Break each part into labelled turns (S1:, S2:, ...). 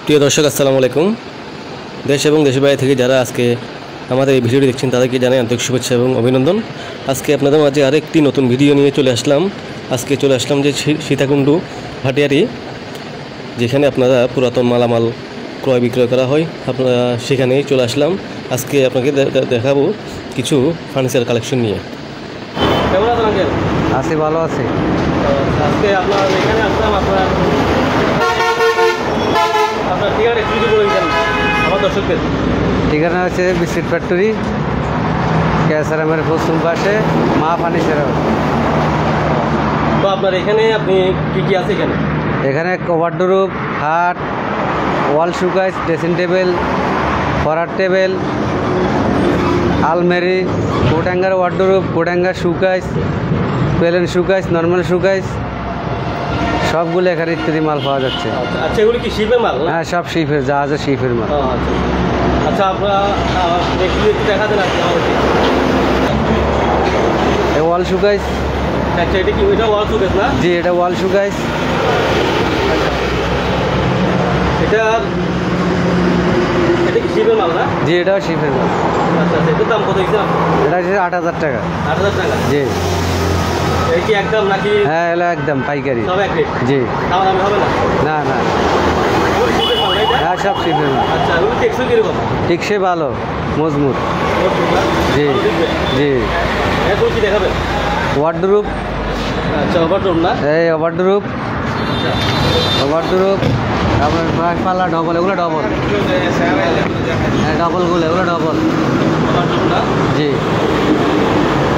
S1: প্রিয় দর্শক আসসালামু আলাইকুম। দেশ এবং দেশের বাইরে থেকে যারা আজকে আমাদের এই ভিডিওটি দেখছেন তাদেরকে জানাই আন্তরিক শুভেচ্ছা এবং অভিনন্দন। আজকে আপনাদের মাঝে আরেকটি নতুন ভিডিও নিয়ে চলে আসলাম। আজকে চলে আসলাম যে সীতাকুণ্ড ভাটিয়ারি, যেখানে আপনারা পুরাতন মালামাল ক্রয় বিক্রয় করা হয়, আপনারা সেখানেই চলে আসলাম। আজকে আপনাকে দেখাবো কিছু ফার্নিচার কালেকশন নিয়ে। কেমন আছেন আঙ্কেল?
S2: আছি, ভালো আছি।
S1: আজকে আপনার এখানে আসলাম, আপনার ঠিকানা একটু যদি বলে দিতেন আমার দর্শকদের।
S2: ঠিকানা হচ্ছে বিস্কিট ফ্যাক্টরি, ক্যাসারামের পশ্চিম পাশে, মা ফার্নিচার হাউস।
S1: তো আপনার এখানে আপনি কী কী আছে এখানে?
S2: এখানে ওয়ার্ডরোব, খাট, ওয়াল শোকেস, ড্রেসিং টেবিল, পড়ার টেবিল, আলমারি, coat hanger wardrobe, coat hanger showcase, plain showcase, normal showcase, সবগুলো এখানে ইত্যাদি মাল পাওয়া যাচ্ছে।
S1: আচ্ছা, এগুলো কি শিপের মাল?
S2: হ্যাঁ, সব শিপের, জাহাজের শিপের মাল।
S1: আচ্ছা, আপনারা একটু দেখা দেন আর কি আমাদেরকে।
S2: এই ওয়াল শোকেস।
S1: আচ্ছা, এটা কি ওইটা ওয়াল শোকেস না?
S2: জি, এটা ওয়াল শোকেস।
S1: আচ্ছা, এটা কি শিপের মাল না?
S2: জি, এটাও শিপের মাল।
S1: আচ্ছা, এটার দাম কত হয়েছে?
S2: এটা হচ্ছে 8,000 টাকা।
S1: 8,000 টাকা?
S2: জি।
S1: এই কি একদম নাকি?
S2: হ্যাঁ, এলো একদম পাইকারি।
S1: সব এক রেট?
S2: জি।
S1: দাম হবে না?
S2: না না,
S1: এগুলো শিপের মাল না এটা?
S2: হ্যাঁ, সব শিপের মাল।
S1: আচ্ছা, এগুলো টেকসই কীরকম?
S2: টিকসে ভালো, মজবুত। জি জি।
S1: এরপর কি দেখাবেন?
S2: ওয়ার্ডরোব।
S1: আচ্ছা, ওভারডোর না?
S2: এই ওভারডোব,
S1: আচ্ছা,
S2: ওভারডোব, তারপরে পাল্লা ডবল, এগুলো ডবল। হ্যাঁ, ডবলগুলো, এগুলো ডবল।
S1: ওভারডোর না?
S2: জি।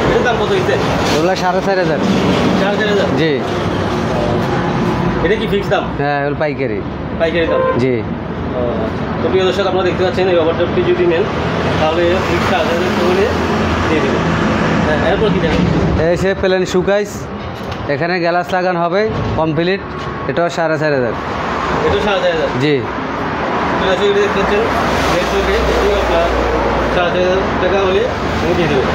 S1: এটার দাম কত হয়েছে?
S2: এগুলো 4,500।
S1: 4,500?
S2: জি।
S1: এটা কি ফিক্স দাম?
S2: হ্যাঁ, এগুলো পাইকারি।
S1: পাইকারি দাম?
S2: জি।
S1: তো প্রিয় দর্শক, আপনারা দেখতে পাচ্ছেন এই ওভারডোরটি যদি নেন তাহলে ফিক্স 4,000 হলে দিয়ে দেবেন। এরপর কি দেবেন?
S2: এসে প্লেন শোকেস, এখানে গ্লাস লাগানো হবে কমপ্লিট, এটাও 4,500।
S1: এটা 4,000?
S2: জি।
S1: এটা দেখতে পাচ্ছেন আপনার 4,000 টাকা হলে আমি দিয়ে দেবেন।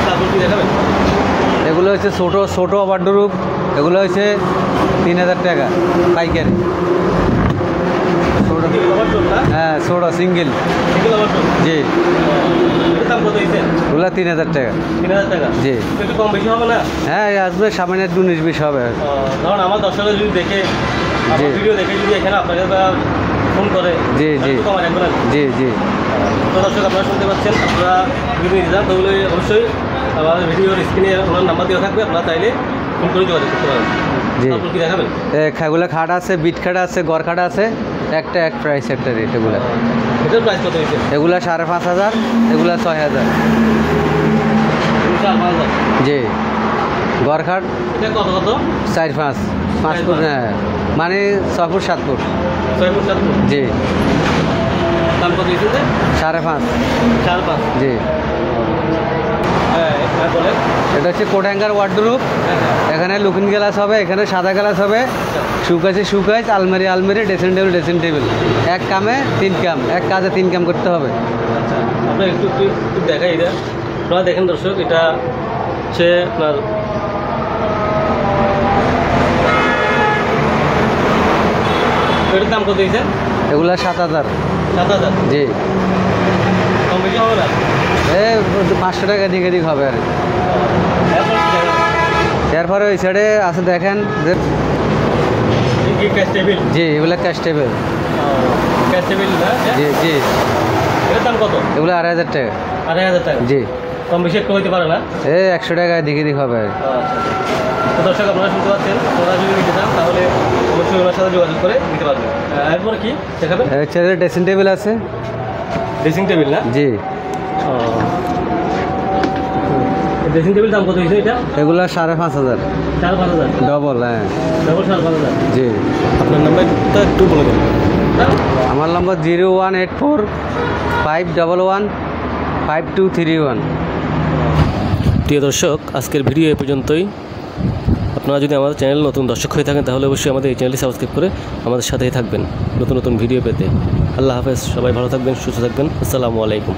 S1: তারপর কি দেখাবেন?
S2: এগুলো হচ্ছে ছোটো ওয়ার্ডরোব, এগুলো হচ্ছে 3,000 টাকা পাইকারি।
S1: ওভারডোর না?
S2: হ্যাঁ, ছোটো সিঙ্গেল।
S1: সিঙ্গেল ওভারডোর?
S2: জি।
S1: এটার দাম কত হয়েছে?
S2: ওগুলো 3,000 টাকা।
S1: 3,000 টাকা?
S2: জি।
S1: একটু কম বেশি হবে না?
S2: হ্যাঁ, আসবে সামান্য 19-20 হবে।
S1: কারণ আমার দর্শকরা যদি দেখে, আমার ভিডিও দেখে যদি এখানে আপনাকে ফোন করে,
S2: জি জি
S1: কম রাখবেন না?
S2: জি জি।
S1: তো দর্শক, আপনারা শুনতে পাচ্ছেন, আপনারা যদি নিতে চান তাহলে অবশ্যই আমাদের ভিডিওর স্ক্রিনে ওনার নাম্বার দেওয়া থাকবে, আপনারা চাইলে ফোন করে যোগাযোগ করতে পারেন।
S2: জি।
S1: তারপর কি দেখাবেন?
S2: এগুলো খাট আছে, বিট খাট আছে, গড় খাট আছে, একটা এক প্রাইস, একটা রেট। এগুলো
S1: এটার প্রাইস কত হয়েছে?
S2: এগুলো 5,500, এগুলো 6,000।
S1: 4,000?
S2: জি। গড় খাট
S1: এটা কত কত?
S2: 4-5 ফুট, হ্যাঁ, মানে 6 ফুট 7 ফুট।
S1: 6 foot 7 foot?
S2: জি।
S1: দাম কত হয়েছে?
S2: 5.5।
S1: 4,500?
S2: জি।
S1: হ্যাঁ, বলেন।
S2: এটা হচ্ছে কোট হ্যাঙ্গার ওয়ার্ডরোব, এখানে লুকিং গ্লাস হবে, এখানে সাদা গ্লাস হবে, শোকেস, আলমারি, ড্রেসিং টেবিল। এক কামে 3 কাম, এক কাজে 3 কাম করতে হবে।
S1: আচ্ছা, আপনার একটু দেখাই এটা। আপনারা দেখেন দর্শক, এটা হচ্ছে আপনার এটার দাম কত হয়েছে?
S2: এগুলো 7,000।
S1: 7,000?
S2: জি।
S1: কম বেশি হবে না?
S2: 500 টাকা দিক হবে আর।
S1: এরপর কি দেখাবেন?
S2: এরপরে ওই সাইডে আছে, দেখেন যে
S1: ক্যাশ টেবিল?
S2: জি, এগুলো ক্যাশ টেবিল।
S1: ক্যাশ টেবিল না?
S2: জি জি।
S1: এটার দাম কত?
S2: এগুলো 2,500 টাকা।
S1: 2,500 টাকা?
S2: জি।
S1: কম বেশি একটু হইতে পারে না?
S2: 100 টাকা দিক হবে আর।
S1: তো দর্শক, আপনারা শুনতে পাচ্ছেন, আপনারা যদি নিতে চান তাহলে অবশ্যই ওনার সাথে যোগাযোগ করে নিতে পারবেন। এরপর কি দেখাবেন?
S2: হচ্ছে ড্রেসিং টেবিল আছে।
S1: ড্রেসিং টেবিল না?
S2: জি।
S1: ড্রেসিং টেবিল দাম কত হয়েছে এটা?
S2: এগুলো 5,500।
S1: 4,500?
S2: ডবল, হ্যাঁ।
S1: ডবল 4,500?
S2: জি।
S1: আপনার নাম্বারটা একটু বলে দেন।
S2: আমার নম্বর 01845115231।
S1: প্রিয় দর্শক, আজকের ভিডিও এই পর্যন্তই। আপনারা যদি আমাদের চ্যানেল নতুন দর্শক হয়ে থাকেন তাহলে অবশ্যই আমাদের এই চ্যানেলটি সাবস্ক্রাইব করে আমাদের সাথেই থাকবেন নতুন নতুন ভিডিও পেতে। আল্লাহ হাফেজ, সবাই ভালো থাকবেন, সুস্থ থাকবেন। আসসালামু আলাইকুম।